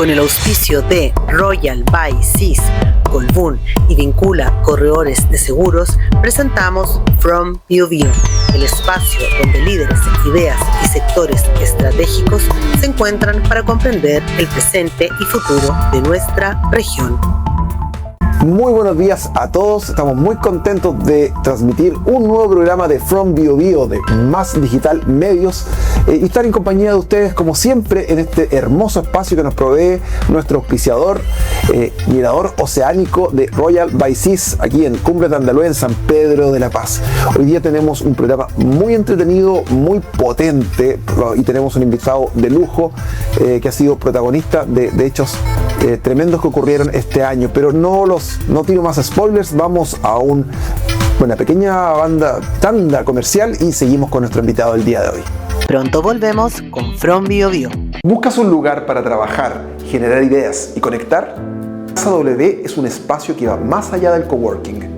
Con el auspicio de Royal by CIS, Colbún y Vincula Corredores de Seguros, presentamos From Biobío, el espacio donde líderes, ideas y sectores estratégicos se encuentran para comprender el presente y futuro de nuestra región. Muy buenos días a todos, estamos muy contentos de transmitir un nuevo programa de From Biobío de Más Digital Medios y estar en compañía de ustedes como siempre en este hermoso espacio que nos provee nuestro auspiciador, mirador oceánico de Royal by CIS, aquí en Cumbre de Andaluz, en San Pedro de la Paz. Hoy día tenemos un programa muy entretenido, muy potente y tenemos un invitado de lujo que ha sido protagonista de hechos tremendos que ocurrieron este año, pero no tiro más spoilers, vamos a una pequeña tanda comercial y seguimos con nuestro invitado del día de hoy. Pronto volvemos con From Biobío. ¿Buscas un lugar para trabajar, generar ideas y conectar? Casa W es un espacio que va más allá del coworking.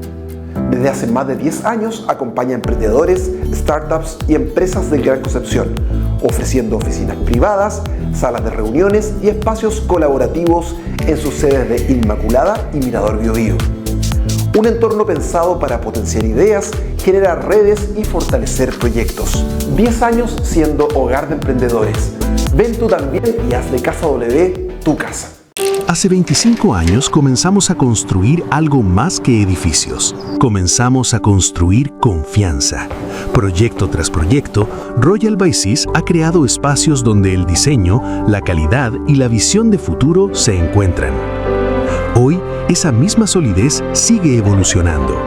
Desde hace más de 10 años acompaña a emprendedores, startups y empresas de Gran Concepción, ofreciendo oficinas privadas, salas de reuniones y espacios colaborativos en sus sedes de Inmaculada y Mirador Biobío. Un entorno pensado para potenciar ideas, generar redes y fortalecer proyectos. 10 años siendo hogar de emprendedores. Ven tú también y haz de Casa W tu casa. Hace 25 años comenzamos a construir algo más que edificios. Comenzamos a construir confianza. Proyecto tras proyecto, Royal by CIS ha creado espacios donde el diseño, la calidad y la visión de futuro se encuentran. Hoy, esa misma solidez sigue evolucionando,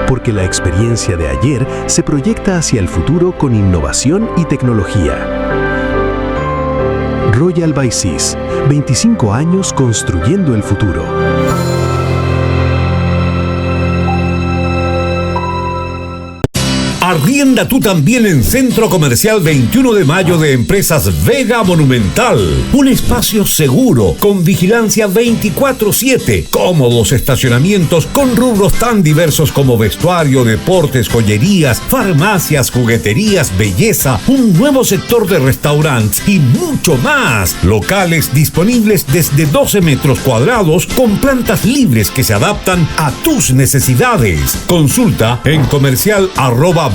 porque la experiencia de ayer se proyecta hacia el futuro con innovación y tecnología. Royal by CIS, 25 años construyendo el futuro. Arrienda tú también en Centro Comercial 21 de Mayo de Empresas Vega Monumental. Un espacio seguro, con vigilancia 24/7, cómodos estacionamientos con rubros tan diversos como vestuario, deportes, joyerías, farmacias, jugueterías, belleza, un nuevo sector de restaurantes y mucho más. Locales disponibles desde 12 metros cuadrados con plantas libres que se adaptan a tus necesidades. Consulta en comercial@vegamonumental.cl.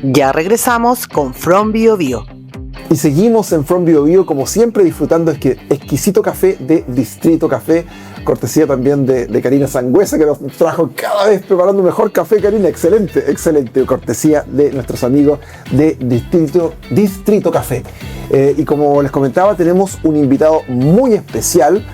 Ya regresamos con From Biobío. Y seguimos en From Biobío como siempre disfrutando exquisito café de Distrito Café, cortesía también de Karina Sangüesa, que nos trajo cada vez preparando mejor café. Karina, excelente, cortesía de nuestros amigos de Distrito Café. Y como les comentaba, tenemos un invitado muy especial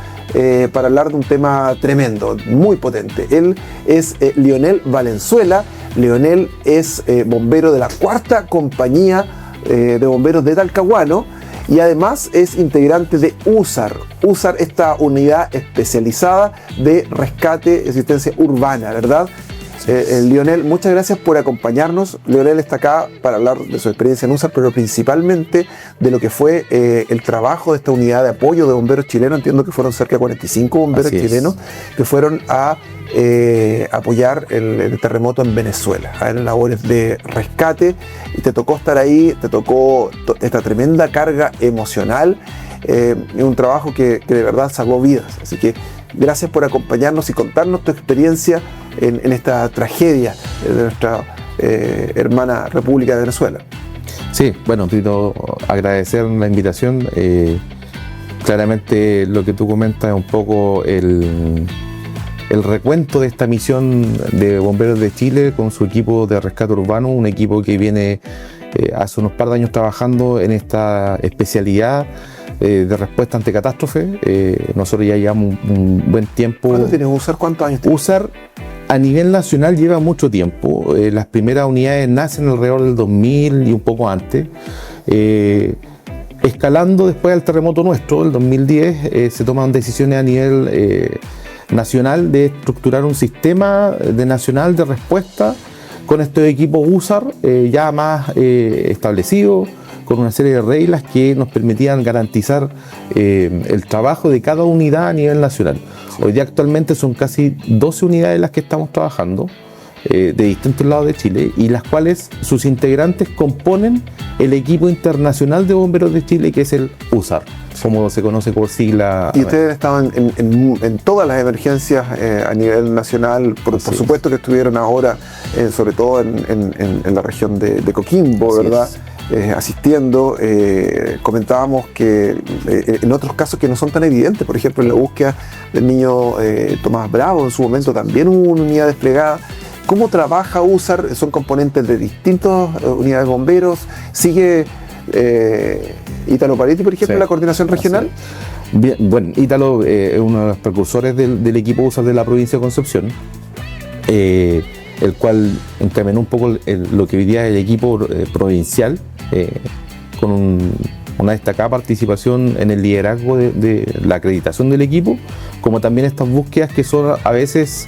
para hablar de un tema tremendo, muy potente. Él es Lionel Valenzuela. Lionel es bombero de la 4ª Compañía de Bomberos de Talcahuano y además es integrante de USAR, esta unidad especializada de rescate y asistencia urbana, ¿verdad? Lionel, muchas gracias por acompañarnos. Lionel está acá para hablar de su experiencia en USAR, pero principalmente de lo que fue el trabajo de esta unidad de apoyo de bomberos chilenos. Entiendo que fueron cerca de 45 bomberos chilenos que fueron a apoyar el terremoto en Venezuela, en labores de rescate, y te tocó estar ahí, te tocó esta tremenda carga emocional, un trabajo que de verdad salvó vidas. Así que gracias por acompañarnos y contarnos tu experiencia en esta tragedia de nuestra hermana República de Venezuela. Sí, bueno, Tito, agradecer la invitación. Claramente lo que tú comentas es un poco el recuento de esta misión de Bomberos de Chile con su equipo de rescate urbano, un equipo que viene hace unos par de años trabajando en esta especialidad de respuesta ante catástrofe. Nosotros ya llevamos un buen tiempo. ¿Cuánto tienes USAR? ¿Cuántos años tienes? USAR a nivel nacional lleva mucho tiempo. Las primeras unidades nacen alrededor del 2000 y un poco antes. Escalando después del terremoto nuestro, el 2010, se toman decisiones a nivel nacional de estructurar un sistema nacional de respuesta con estos equipos USAR ya más establecidos, con una serie de reglas que nos permitían garantizar el trabajo de cada unidad a nivel nacional. Hoy día actualmente son casi 12 unidades las que estamos trabajando, de distintos lados de Chile, y las cuales sus integrantes componen el equipo internacional de bomberos de Chile, que es el USAR, como se conoce por sigla. Y ustedes estaban en todas las emergencias a nivel nacional, por supuesto que estuvieron ahora, sobre todo en la región de Coquimbo, Así ¿verdad? es. Asistiendo. Comentábamos que en otros casos que no son tan evidentes, por ejemplo en la búsqueda del niño Tomás Bravo, en su momento también hubo una unidad desplegada. ¿Cómo trabaja USAR? ¿Son componentes de distintas unidades de bomberos? ¿Sigue Ítalo Pareti, por ejemplo, en la coordinación regional? Bien, bueno, Ítalo es uno de los precursores del equipo USAR de la provincia de Concepción, el cual encaminó un poco lo que hoy día es el equipo provincial, con una destacada participación en el liderazgo de la acreditación del equipo, como también estas búsquedas que son a veces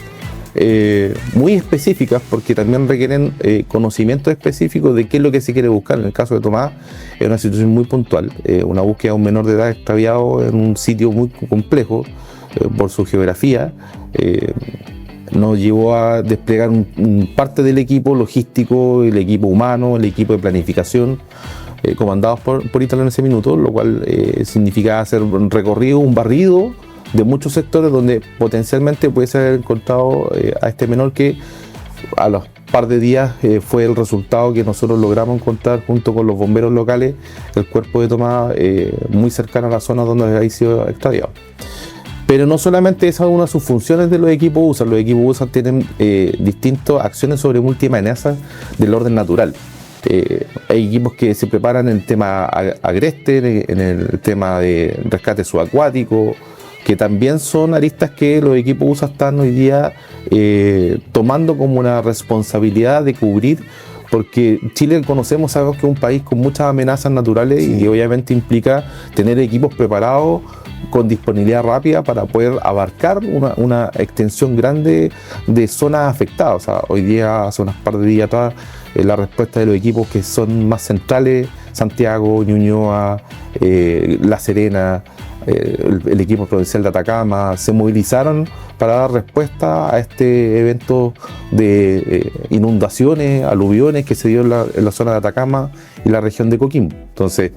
muy específicas, porque también requieren conocimientos específicos de qué es lo que se quiere buscar. En el caso de Tomás es una situación muy puntual, una búsqueda de un menor de edad extraviado en un sitio muy complejo por su geografía. Nos llevó a desplegar parte del equipo logístico, el equipo humano, el equipo de planificación, comandados por Ítalo en ese minuto, lo cual significaba hacer un recorrido, un barrido de muchos sectores donde potencialmente pudiese haber encontrado a este menor, que a los par de días fue el resultado que nosotros logramos encontrar junto con los bomberos locales, el cuerpo de Tomás muy cercano a la zona donde había sido extraviado. Pero no solamente esa es una de sus funciones de los equipos USAR. Los equipos USAR tienen distintas acciones sobre multiamenazas del orden natural. Hay equipos que se preparan en el tema agreste, en el tema de rescate subacuático, que también son aristas que los equipos USAR están hoy día tomando como una responsabilidad de cubrir, porque Chile sabemos que es un país con muchas amenazas naturales, sí, y que obviamente implica tener equipos preparados con disponibilidad rápida para poder abarcar una extensión grande de zonas afectadas. O sea, hoy día, hace unas par de días atrás, la respuesta de los equipos que son más centrales, Santiago, Ñuñoa, La Serena, el equipo provincial de Atacama, se movilizaron para dar respuesta a este evento de inundaciones, aluviones que se dio en la zona de Atacama y la región de Coquimbo. Entonces,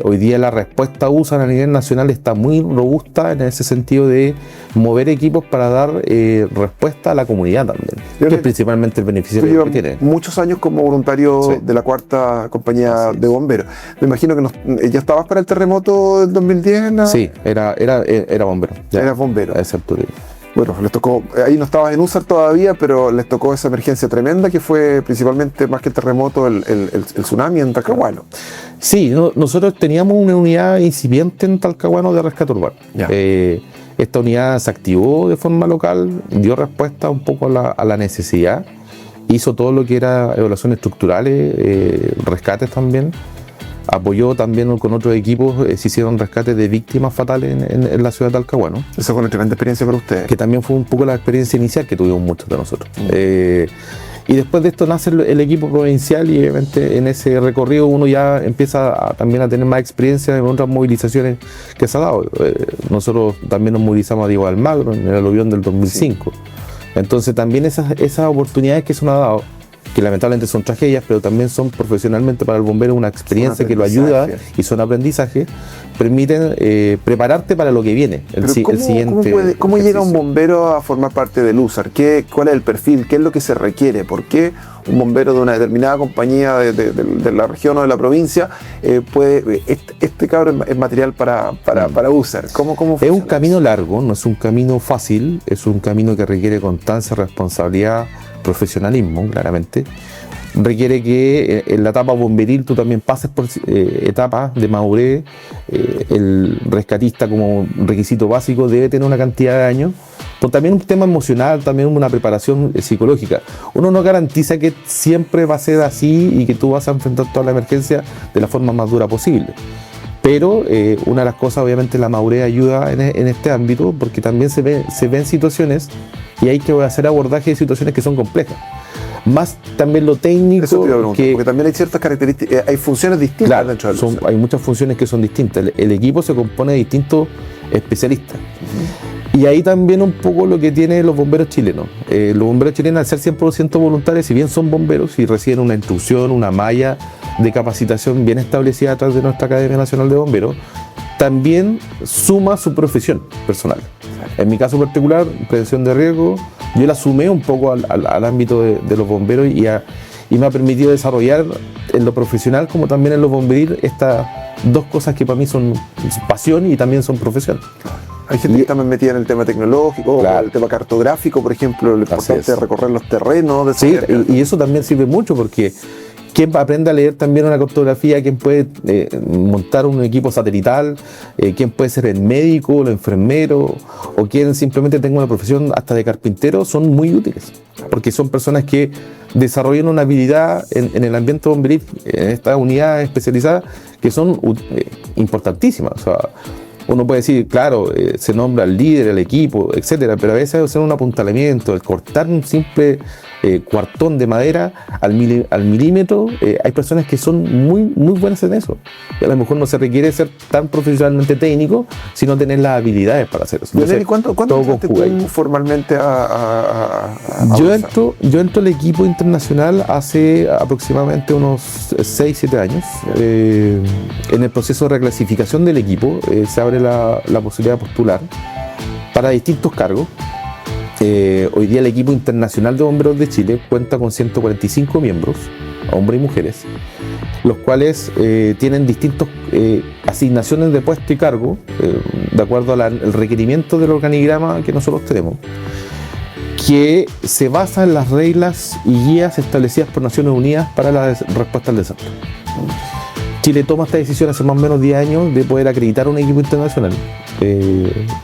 hoy día la respuesta USAR a nivel nacional está muy robusta en ese sentido de mover equipos para dar respuesta a la comunidad también, que es principalmente el beneficio que tiene. Muchos años como voluntario, sí, de la 4ª compañía de bomberos. Me imagino que ya estabas para el terremoto del 2010, ¿no? Sí, era bombero. Eras bombero. Exacto. Bueno, les tocó, ahí no estabas en USAR todavía, pero les tocó esa emergencia tremenda que fue principalmente, más que el terremoto, el tsunami en Talcahuano. Sí, nosotros teníamos una unidad incipiente en Talcahuano de rescate urbano. Esta unidad se activó de forma local, dio respuesta un poco a la necesidad, hizo todo lo que era evaluaciones estructurales, rescates también. Apoyó también con otros equipos, se hicieron rescates de víctimas fatales en la ciudad de Talcahuano. Esa fue una tremenda experiencia para ustedes. Que también fue un poco la experiencia inicial que tuvimos muchos de nosotros. Y después de esto nace el equipo provincial, y obviamente en ese recorrido uno ya empieza también a tener más experiencia en otras movilizaciones que se ha dado. Nosotros también nos movilizamos a Diego Almagro en el aluvión del 2005. Sí. Entonces también esas oportunidades que se nos ha dado, que lamentablemente son tragedias, pero también son profesionalmente para el bombero una experiencia que lo ayuda, y son aprendizaje, permiten prepararte para lo que viene, el siguiente. ¿Cómo llega un bombero a formar parte del USAR? ¿Cuál es el perfil? ¿Qué es lo que se requiere? ¿Por qué un bombero de una determinada compañía de la región o de la provincia puede, este cabrón es material para USAR? ¿Cómo es un camino largo, no es un camino fácil, es un camino que requiere constancia, responsabilidad, profesionalismo, claramente. Requiere que en la etapa bomberil tú también pases por etapas de madurez. El rescatista, como requisito básico, debe tener una cantidad de años, pero también un tema emocional, también una preparación psicológica. Uno no garantiza que siempre va a ser así y que tú vas a enfrentar toda la emergencia de la forma más dura posible. Pero una de las cosas, obviamente, la madurez ayuda en este ámbito, porque también se ven situaciones y hay que hacer abordaje de situaciones que son complejas. Más también lo técnico. Eso te iba a preguntar, porque también hay ciertas características, hay funciones distintas, claro, dentro del USAR. Hay muchas funciones que son distintas. El equipo se compone de distintos especialistas. Y ahí también un poco lo que tienen los bomberos chilenos. Los bomberos chilenos, al ser 100% voluntarios, si bien son bomberos y reciben una instrucción, una malla de capacitación bien establecida a través de nuestra Academia Nacional de Bomberos, también suma su profesión personal. En mi caso particular, prevención de riesgo, yo la sumé un poco al ámbito de los bomberos y me ha permitido desarrollar en lo profesional como también en lo bomberil estas dos cosas que para mí son pasión y también son profesión. Hay gente que está más metida en el tema tecnológico, Claro. el tema cartográfico, por ejemplo, lo importante es recorrer los terrenos. De Sí, cerca. y eso también sirve mucho porque quien aprende a leer también una cartografía, quien puede montar un equipo satelital, quien puede ser el médico, el enfermero, o quien simplemente tenga una profesión hasta de carpintero, son muy útiles, porque son personas que desarrollan una habilidad en el ambiente bomberil, en esta unidad especializada, que son importantísimas. O sea, uno puede decir, claro, se nombra al líder, al equipo, etcétera, pero a veces hacer un apuntalamiento, el cortar un simple cuartón de madera al milímetro, hay personas que son muy buenas en eso. Y a lo mejor no se requiere ser tan profesionalmente técnico, sino tener las habilidades para hacer eso. Entonces, ¿cuánto entraste tú formalmente a Yo entro al equipo internacional hace aproximadamente unos 6-7 años. En el proceso de reclasificación del equipo se abre la posibilidad de postular para distintos cargos. Hoy día el equipo internacional de bomberos de Chile cuenta con 145 miembros, hombres y mujeres, los cuales tienen distintas asignaciones de puesto y cargo de acuerdo al requerimiento del organigrama que nosotros tenemos, que se basa en las reglas y guías establecidas por Naciones Unidas para la respuesta al desastre. Chile toma esta decisión hace más o menos 10 años de poder acreditar un equipo internacional.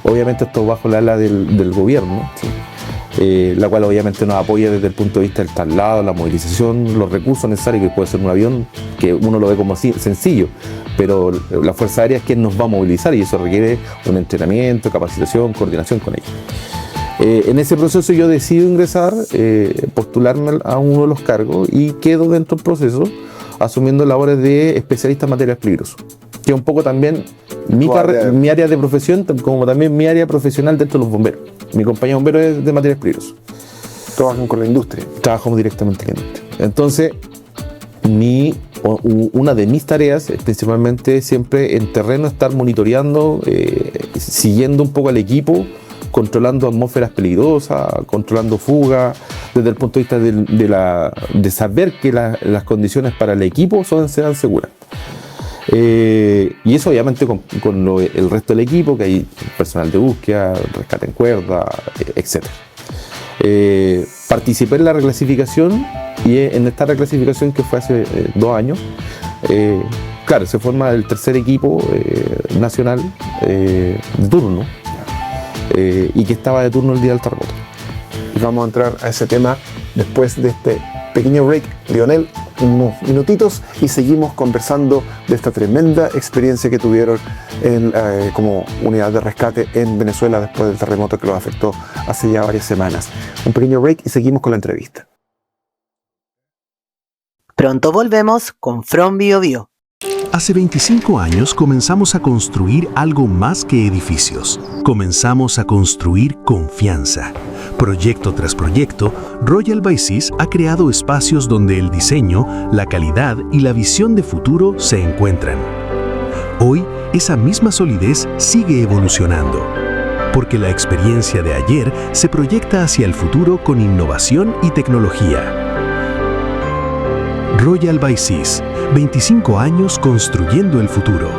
Obviamente esto bajo la ala del gobierno, la cual obviamente nos apoya desde el punto de vista del traslado, la movilización, los recursos necesarios, que puede ser un avión, que uno lo ve como sencillo, pero la Fuerza Aérea es quien nos va a movilizar y eso requiere un entrenamiento, capacitación, coordinación con ellos. En ese proceso yo decido ingresar, postularme a uno de los cargos y quedo dentro del proceso asumiendo labores de especialista en materiales peligrosos, que es un poco también mi área de profesión, como también mi área profesional dentro de los bomberos. Mi compañía bombero es de materiales peligrosos. ¿Trabajan con la industria? Trabajamos directamente con la industria. Entonces, una de mis tareas es principalmente siempre en terreno estar monitoreando, siguiendo un poco al equipo, controlando atmósferas peligrosas, controlando fugas, desde el punto de vista de saber que las condiciones para el equipo sean seguras. Y eso obviamente con el resto del equipo, que hay personal de búsqueda, rescate en cuerda, etc. Participé en la reclasificación y en esta reclasificación que fue hace 2 años, claro, se forma el tercer equipo nacional de turno y que estaba de turno el día del terremoto. Y vamos a entrar a ese tema después de este pequeño break, Lionel, unos minutitos y seguimos conversando de esta tremenda experiencia que tuvieron como unidad de rescate en Venezuela después del terremoto que los afectó hace ya varias semanas. Un pequeño break y seguimos con la entrevista. Pronto volvemos con From Bio Bio. Hace 25 años comenzamos a construir algo más que edificios. Comenzamos a construir confianza. Proyecto tras proyecto, Royal by Seas ha creado espacios donde el diseño, la calidad y la visión de futuro se encuentran. Hoy, esa misma solidez sigue evolucionando, porque la experiencia de ayer se proyecta hacia el futuro con innovación y tecnología. Royal by Seas, 25 años construyendo el futuro.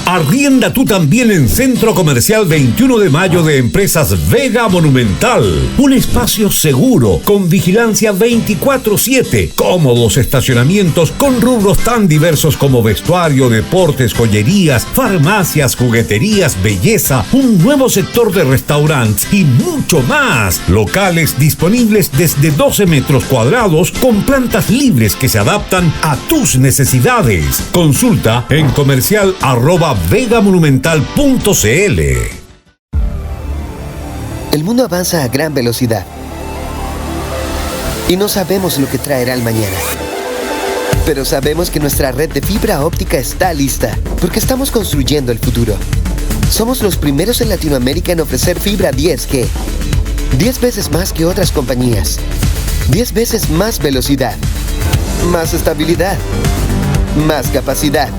Arrienda tú también en Centro Comercial 21 de Mayo de Empresas Vega Monumental. Un espacio seguro, con vigilancia 24/7, cómodos estacionamientos con rubros tan diversos como vestuario, deportes, joyerías, farmacias, jugueterías, belleza, un nuevo sector de restaurantes y mucho más. Locales disponibles desde 12 metros cuadrados con plantas libres que se adaptan a tus necesidades. Consulta en comercial@vegamonumental.cl. El mundo avanza a gran velocidad y no sabemos lo que traerá el mañana. Pero sabemos que nuestra red de fibra óptica está lista, porque estamos construyendo el futuro. Somos los primeros en Latinoamérica en ofrecer fibra 10G. 10 veces más que otras compañías. 10 veces más velocidad. Más estabilidad. Más capacidad.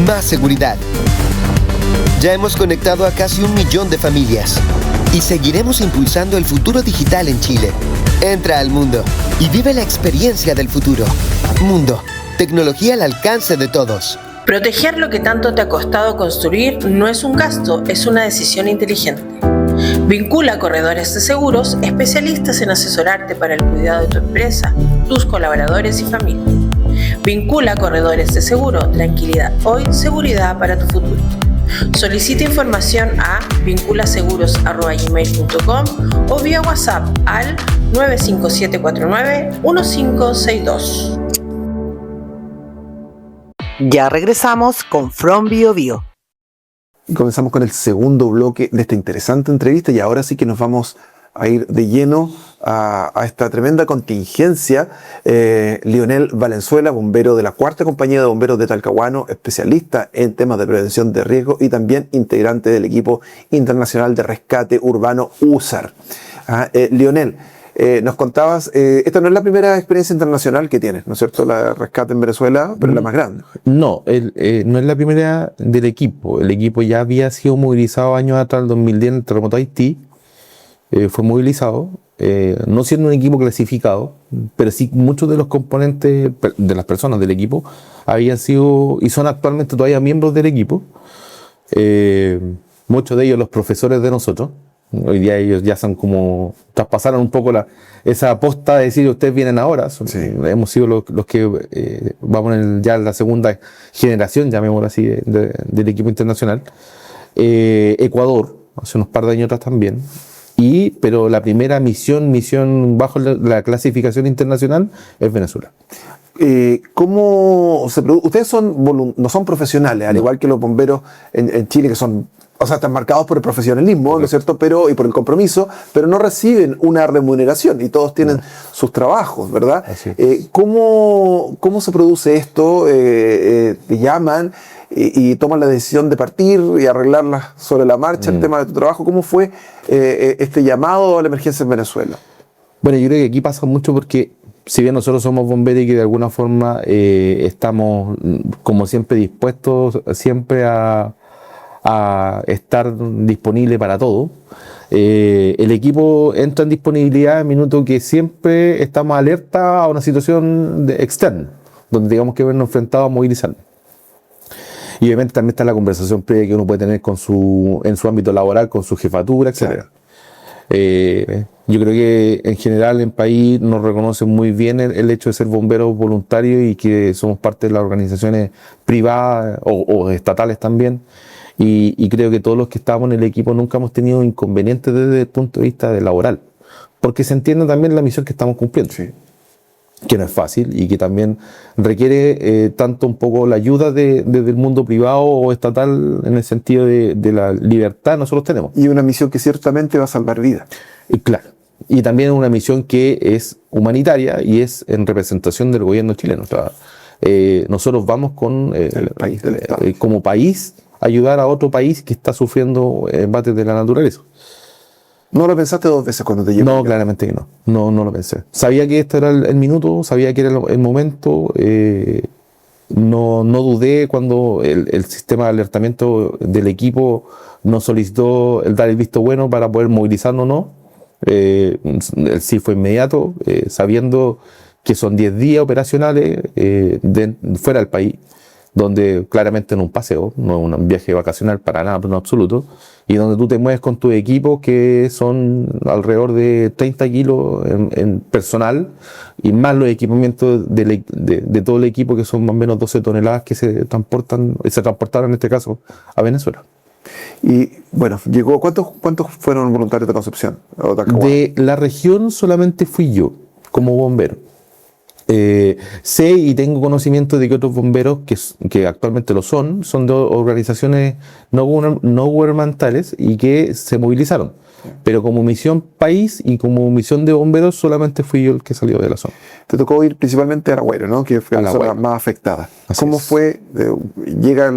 Más seguridad. Ya hemos conectado a casi 1 millón de familias. Y seguiremos impulsando el futuro digital en Chile. Entra al mundo y vive la experiencia del futuro. Mundo. Tecnología al alcance de todos. Proteger lo que tanto te ha costado construir no es un gasto, es una decisión inteligente. Vincula a corredores de seguros especialistas en asesorarte para el cuidado de tu empresa, tus colaboradores y familia. Vincula a corredores de seguro, tranquilidad hoy, seguridad para tu futuro. Solicita información a vinculaseguros@gmail.com o vía WhatsApp al 95749-1562. Ya regresamos con From BioBio. Y comenzamos con el segundo bloque de esta interesante entrevista y ahora sí que nos vamos a ir de lleno a esta tremenda contingencia. Lionel Valenzuela, bombero de la 4ª Compañía de Bomberos de Talcahuano, especialista en temas de prevención de riesgo y también integrante del equipo internacional de rescate urbano USAR. Lionel, nos contabas, esta no es la primera experiencia internacional que tienes, ¿no es cierto? La de rescate en Venezuela, pero es la más grande. No, no es la primera del equipo. El equipo ya había sido movilizado años atrás, el 2010, en el terremoto de Haití. Fue movilizado, no siendo un equipo clasificado, pero sí muchos de los componentes de las personas del equipo habían sido y son actualmente todavía miembros del equipo. Muchos de ellos los profesores de nosotros. Hoy día ellos ya son como, traspasaron un poco esa posta de decir, ustedes vienen ahora. Sí. Hemos sido los que vamos ya en la segunda generación, llamémoslo así, del equipo internacional. Ecuador, hace unos par de años atrás también. Pero la primera misión bajo la clasificación internacional es Venezuela. ¿Cómo se produce? Ustedes no son profesionales, al igual que los bomberos en Chile, que son, o sea, están marcados por el profesionalismo, ¿no es cierto? Y por el compromiso, pero no reciben una remuneración y todos tienen sus trabajos, ¿verdad? ¿Cómo se produce esto? ¿Te llaman y toman la decisión de partir y arreglarlas sobre la marcha, el tema de tu trabajo? ¿Cómo fue este llamado a la emergencia en Venezuela? Bueno, yo creo que aquí pasa mucho porque si bien nosotros somos bomberos y que de alguna forma estamos como siempre dispuestos siempre a estar disponible para todo, el equipo entra en disponibilidad en minuto que siempre estamos alerta a una situación externa, donde digamos que vernos enfrentados a movilizarnos. Y obviamente también está la conversación previa que uno puede tener en su ámbito laboral, con su jefatura, etc. Yo creo que en general en el país nos reconocen muy bien el hecho de ser bomberos voluntarios y que somos parte de las organizaciones privadas o estatales también. Y creo que todos los que estamos en el equipo nunca hemos tenido inconvenientes desde el punto de vista laboral, porque se entiende también la misión que estamos cumpliendo. Sí. Que no es fácil y que también requiere tanto un poco la ayuda desde el mundo privado o estatal en el sentido de la libertad que nosotros tenemos. Y una misión que ciertamente va a salvar vidas. Claro. Y también una misión que es humanitaria y es en representación del gobierno chileno. O sea, nosotros vamos con el país del Estado. Como país ayudar a otro país que está sufriendo embates de la naturaleza. ¿No lo pensaste 2 veces cuando te llegó? No, claramente que no. No lo pensé. Sabía que este era el minuto, sabía que era el momento. No dudé cuando el sistema de alertamiento del equipo nos solicitó dar el visto bueno para poder movilizarnos o no. El sí fue inmediato, sabiendo que son 10 días operacionales fuera del país, donde claramente no es un paseo, no es un viaje vacacional para nada, pero en absoluto, y donde tú te mueves con tu equipo, que son alrededor de 30 kilos en personal, y más los equipamientos de todo el equipo, que son más o menos 12 toneladas que se transportaron en este caso a Venezuela. Y bueno, llegó, ¿cuántos fueron voluntarios de Concepción? De la región solamente fui yo, como bombero. Sé y tengo conocimiento de que otros bomberos que actualmente lo son de organizaciones no gubernamentales y que se movilizaron. Pero como misión país y como misión de bomberos solamente fui yo el que salió de la zona. Te tocó ir principalmente a La Guaira, ¿no? Que fue A la La zona Guaira. más afectada. Así ¿Cómo es. fue? Llega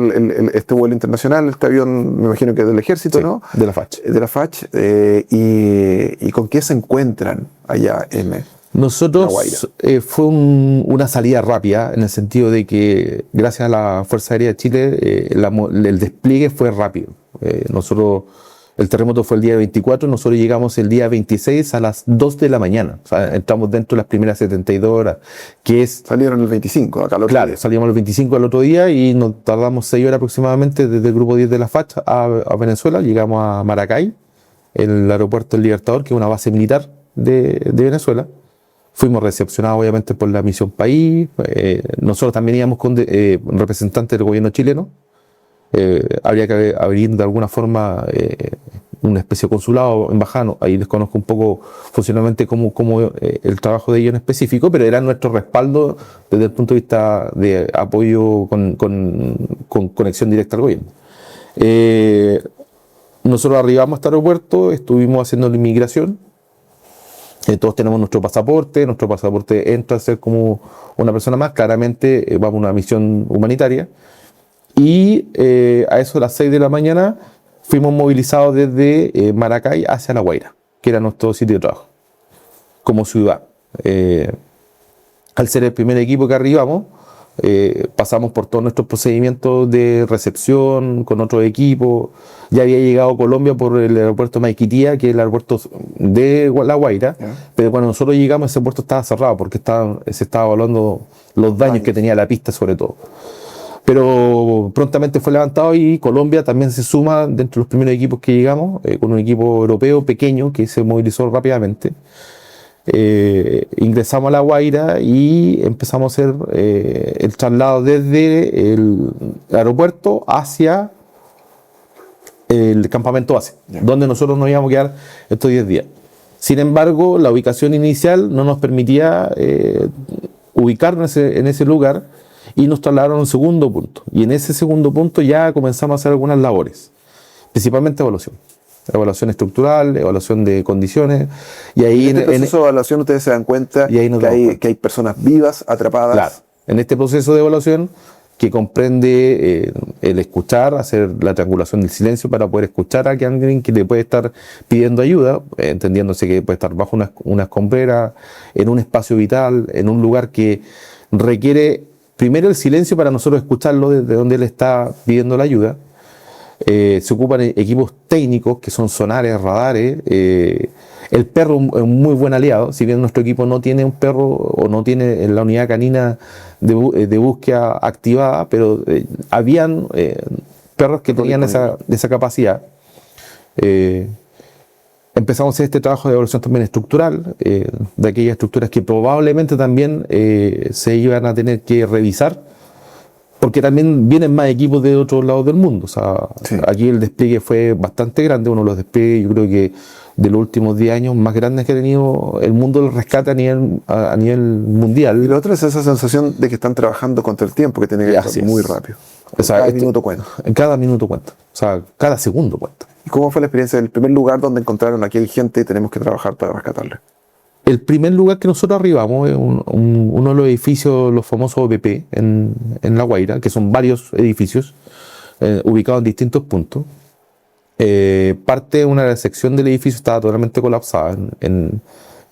este vuelo internacional, este avión, me imagino que es del ejército, Sí, ¿no? de la FACH. De la FACH. ¿Y con qué se encuentran allá en La Nosotros Guaira? fue una salida rápida en el sentido de que gracias a la Fuerza Aérea de Chile el despliegue fue rápido. El terremoto fue el día 24, nosotros llegamos el día 26 a las 2 de la mañana. O sea, entramos dentro de las primeras 72 horas, que es... Salieron el 25, acá lo Claro, salíamos el 25 al otro día y nos tardamos 6 horas aproximadamente desde el grupo 10 de la FACH a Venezuela. Llegamos a Maracay, el aeropuerto del Libertador, que es una base militar de Venezuela. Fuimos recepcionados obviamente por la misión país. Nosotros también íbamos con representantes del gobierno chileno. Habría que abrir de alguna forma una especie de consulado, embajada. Ahí desconozco un poco funcionalmente cómo el trabajo de ellos en específico, pero era nuestro respaldo desde el punto de vista de apoyo con conexión directa al gobierno. Nosotros arribamos a este aeropuerto, estuvimos haciendo la inmigración. Todos tenemos nuestro pasaporte entra a ser como una persona más. Claramente vamos a una misión humanitaria. Y a eso de las 6 de la mañana fuimos movilizados desde Maracay hacia La Guaira, que era nuestro sitio de trabajo, como ciudad. Al ser el primer equipo que arribamos, pasamos por todos nuestros procedimientos de recepción con otros equipos. Ya había llegado a Colombia por el aeropuerto Maiquetía, que es el aeropuerto de La Guaira, pero cuando nosotros llegamos ese puerto estaba cerrado porque se estaba evaluando los daños que tenía la pista sobre todo. Pero prontamente fue levantado y Colombia también se suma dentro de los primeros equipos que llegamos, con un equipo europeo pequeño que se movilizó rápidamente. Ingresamos a La Guaira y empezamos a hacer el traslado desde el aeropuerto hacia el campamento base, donde nosotros nos íbamos a quedar estos 10 días. Sin embargo, la ubicación inicial no nos permitía ubicarnos en ese lugar y nos trasladaron a un segundo punto. Y en ese segundo punto ya comenzamos a hacer algunas labores, principalmente evaluación estructural, evaluación de condiciones. Y ahí en este proceso de evaluación ustedes se dan cuenta que hay personas vivas atrapadas. Claro, en este proceso de evaluación que comprende el escuchar, hacer la triangulación del silencio para poder escuchar a alguien que le puede estar pidiendo ayuda, entendiéndose que puede estar bajo una escombrera, en un espacio vital, en un lugar que requiere primero el silencio para nosotros escucharlo desde donde él está pidiendo la ayuda. Se ocupan equipos técnicos que son sonares, radares. El perro es un muy buen aliado. Si bien nuestro equipo no tiene un perro o no tiene la unidad canina de búsqueda activada, pero habían perros que tenían esa capacidad. Empezamos a hacer este trabajo de evaluación también estructural, de aquellas estructuras que probablemente también se iban a tener que revisar, porque también vienen más equipos de otros lados del mundo. O sea, sí. Aquí el despliegue fue bastante grande, uno de los despliegues, yo creo que de los últimos 10 años más grandes que ha tenido el mundo del rescate a nivel mundial. Y lo otro es esa sensación de que están trabajando contra el tiempo, que tiene que ser muy rápido. O sea, cada minuto cuenta. Cada minuto cuenta. O sea, cada segundo cuenta. ¿Y cómo fue la experiencia del primer lugar donde encontraron a aquella gente y tenemos que trabajar para rescatarle? El primer lugar que nosotros arribamos es uno de los edificios, los famosos OPP en La Guaira, que son varios edificios ubicados en distintos puntos. Una sección del edificio estaba totalmente colapsada en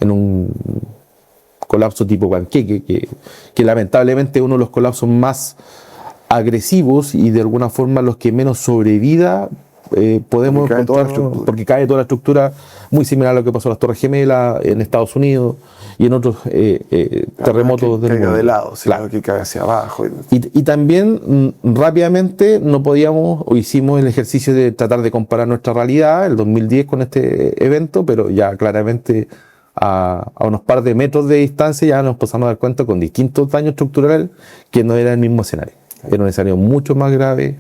un colapso tipo panqueque, que lamentablemente es uno de los colapsos más agresivos y de alguna forma los que menos sobrevida podemos encontrar, porque cae toda la estructura, muy similar a lo que pasó en las Torres Gemelas en Estados Unidos y en otros terremotos del mundo. De lado, claro, que cae hacia abajo. Y también rápidamente no podíamos, o hicimos el ejercicio de tratar de comparar nuestra realidad, el 2010 con este evento, pero ya claramente a unos par de metros de distancia ya nos empezamos a dar cuenta con distintos daños estructurales que no era el mismo escenario. Era un escenario mucho más grave,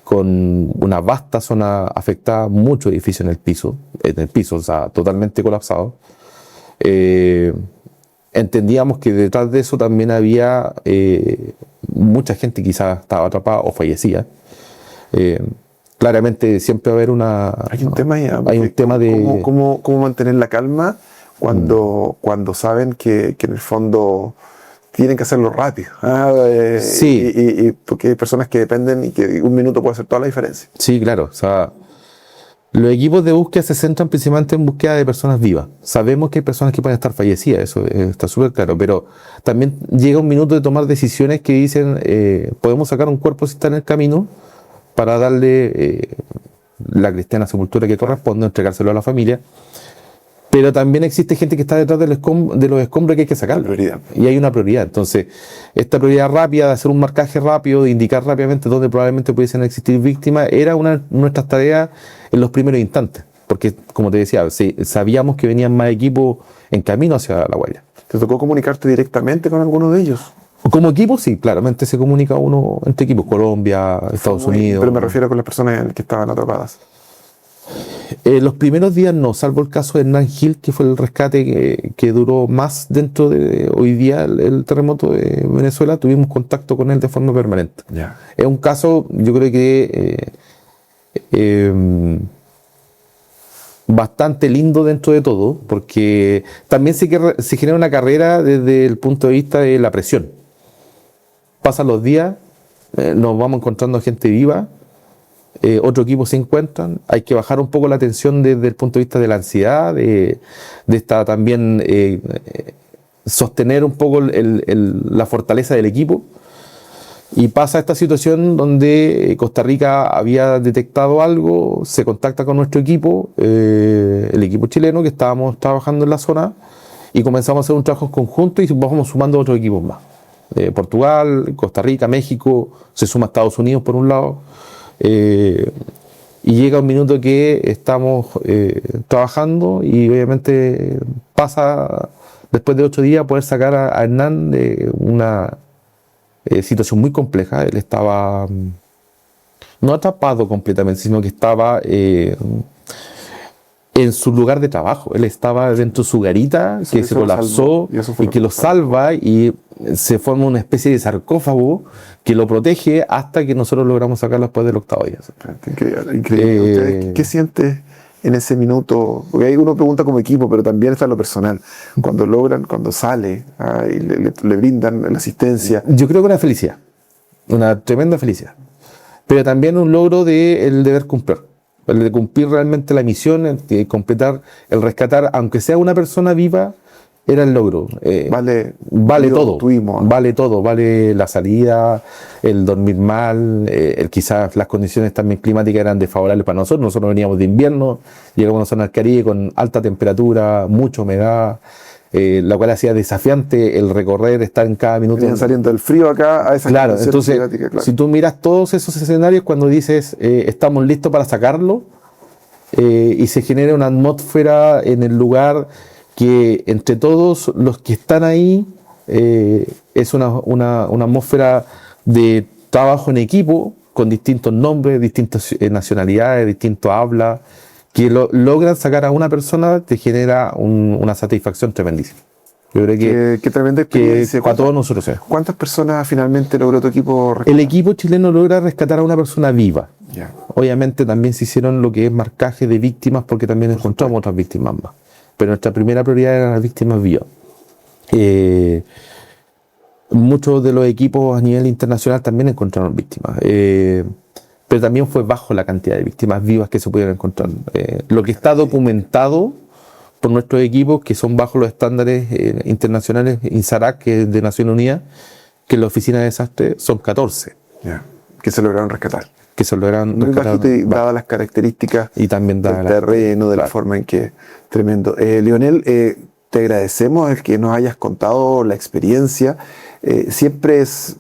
con una vasta zona afectada, muchos edificios en el piso, o sea, totalmente colapsados. Entendíamos que detrás de eso también había mucha gente que quizás estaba atrapada o fallecía. Claramente siempre va a haber Hay un tema ahí, hay un tema de... ¿Cómo mantener la calma cuando saben que en el fondo tienen que hacerlo rápido? Sí. Y porque hay personas que dependen y que un minuto puede hacer toda la diferencia. Sí, claro. O sea, los equipos de búsqueda se centran principalmente en búsqueda de personas vivas. Sabemos que hay personas que pueden estar fallecidas, eso está súper claro, pero también llega un minuto de tomar decisiones que dicen, podemos sacar un cuerpo si está en el camino para darle la cristiana sepultura que corresponde, entregárselo a la familia. Pero también existe gente que está detrás de los escombros que hay que sacar. Prioridad. Y hay una prioridad. Entonces, esta prioridad rápida de hacer un marcaje rápido, de indicar rápidamente dónde probablemente pudiesen existir víctimas, era una de nuestras tareas en los primeros instantes. Porque, como te decía, sabíamos que venían más equipos en camino hacia La Guaira. ¿Te tocó comunicarte directamente con alguno de ellos? Como equipo, sí, claramente se comunica uno entre equipos, Colombia, Estados Unidos. Pero me refiero con las personas que estaban atrapadas. Los primeros días no, salvo el caso de Hernán Gil, que fue el rescate que duró más dentro de hoy día el terremoto de Venezuela, tuvimos contacto con él de forma permanente. Ya. Es un caso, yo creo que bastante lindo dentro de todo, porque también se genera una carrera desde el punto de vista de la presión. Pasan los días, nos vamos encontrando gente viva, otro equipo se encuentran, hay que bajar un poco la tensión desde el punto de vista de la ansiedad, de esta también sostener un poco la fortaleza del equipo. Y pasa esta situación donde Costa Rica había detectado algo, se contacta con nuestro equipo, el equipo chileno, que estábamos trabajando en la zona, y comenzamos a hacer un trabajo conjunto y vamos sumando otros equipos más. Portugal, Costa Rica, México, se suma Estados Unidos por un lado, y llega un minuto que estamos trabajando y obviamente pasa, después de 8 días, poder sacar a Hernán de una situación muy compleja. Él estaba no atrapado completamente, sino que estaba en su lugar de trabajo. Él estaba dentro de su garita, que se colapsó y que lo salva, y se forma una especie de sarcófago que lo protege hasta que nosotros logramos sacarlo después del 8º día. Increíble. ¿Ustedes qué sientes en ese minuto? Porque ahí uno pregunta como equipo, pero también está en lo personal. Cuando sale y le brindan la asistencia. Yo creo que una felicidad, una tremenda felicidad, pero también un logro del deber cumplir. El de cumplir realmente la misión, el de completar, el rescatar, aunque sea una persona viva, era el logro. Vale todo. Vale todo. Vale la salida, el dormir mal, quizás las condiciones también climáticas eran desfavorables para nosotros. Nosotros veníamos de invierno, llegamos a una zona del Caribe con alta temperatura, mucha humedad, la cual hacía desafiante el recorrer, estar en cada minuto. Venían saliendo del frío acá a esas condiciones entonces, climáticas. Claro. Si tú miras todos esos escenarios, cuando dices estamos listos para sacarlo, y se genera una atmósfera en el lugar que entre todos los que están ahí es una atmósfera de trabajo en equipo con distintos nombres, distintas nacionalidades, distintos hablas, que logran sacar a una persona, te genera una satisfacción tremendísima. Yo creo que tremenda experiencia. Para todos nosotros. ¿Cuántas personas finalmente logró tu equipo rescatar? El equipo chileno logra rescatar a una persona viva. Yeah. Obviamente también se hicieron lo que es marcaje de víctimas, porque también encontramos otras víctimas más. Pero nuestra primera prioridad eran las víctimas vivas. Muchos de los equipos a nivel internacional también encontraron víctimas. Pero también fue bajo la cantidad de víctimas vivas que se pudieron encontrar. Lo que está documentado por nuestros equipos, que son bajo los estándares internacionales, INSARAC, que es de Naciones Unidas, que en la oficina de desastre son 14. Yeah. Que se lograron rescatar. Que se lograron rescatar. Dadas las características y también del terreno, de la forma en que... Tremendo. Lionel, te agradecemos el que nos hayas contado la experiencia. Siempre es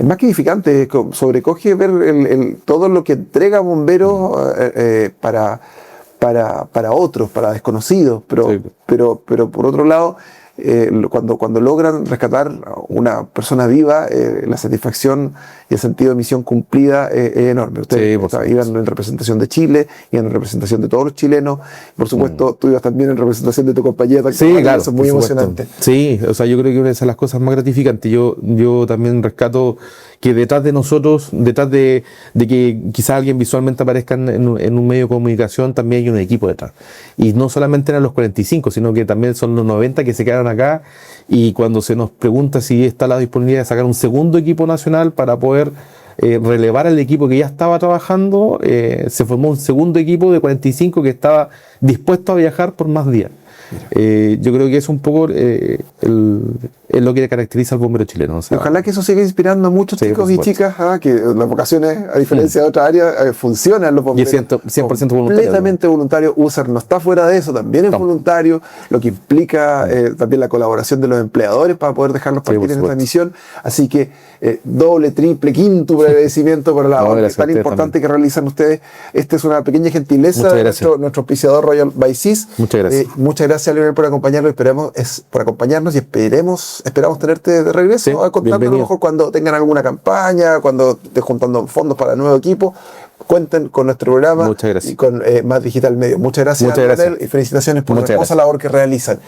más que edificante, sobrecoge ver todo lo que entrega bomberos para otros, para desconocidos, pero por otro lado, cuando logran rescatar una persona viva, la satisfacción y el sentido de misión cumplida es enorme. Ustedes iban en representación de Chile, iban en representación de todos los chilenos. Por supuesto, tú ibas también en representación de tu compañía. Sí, claro, eso es muy emocionante. Sí, o sea, yo creo que una de las cosas más gratificantes. Yo también rescato que detrás de nosotros, detrás de que quizás alguien visualmente aparezca en un medio de comunicación, también hay un equipo detrás. Y no solamente eran los 45, sino que también son los 90 que se quedaron acá, y cuando se nos pregunta si está la disponibilidad de sacar un segundo equipo nacional para poder relevar al equipo que ya estaba trabajando, se formó un segundo equipo de 45 que estaba dispuesto a viajar por más días. Yo creo que es un poco lo que caracteriza al bombero chileno. O sea, ojalá que eso siga inspirando a muchos chicos y chicas, que las vocaciones, a diferencia de otras áreas, funcionan los bomberos. Y es 100% voluntario. Completamente voluntario. USAR no está fuera de eso, también es voluntario, lo que implica también la colaboración de los empleadores para poder dejarlos partir en esta misión. Así que doble, triple, quintuple agradecimiento por la labor tan importante que realizan ustedes. Esta es una pequeña gentileza de nuestro auspiciador Royal by Seas. Muchas gracias. Muchas gracias, Leonel, por acompañarnos. Esperamos tenerte de regreso a contarnos, a lo mejor cuando tengan alguna campaña, cuando estés juntando fondos para el nuevo equipo. Cuenten con nuestro programa y con Más Digital Medio. Muchas gracias, Leonel, y felicitaciones por la hermosa labor que realizan.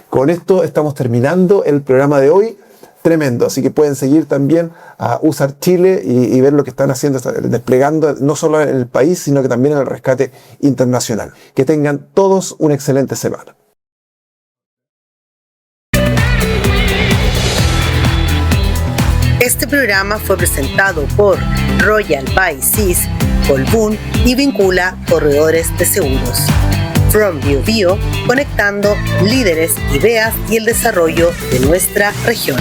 Con esto estamos terminando el programa de hoy. Tremendo, así que pueden seguir también a USAR Chile y ver lo que están haciendo, desplegando no solo en el país, sino que también en el rescate internacional. Que tengan todos una excelente semana. Este programa fue presentado por Royal by Seas, Colbún y Vincula Corredores de Seguros. From Bio, conectando líderes, ideas y el desarrollo de nuestra región.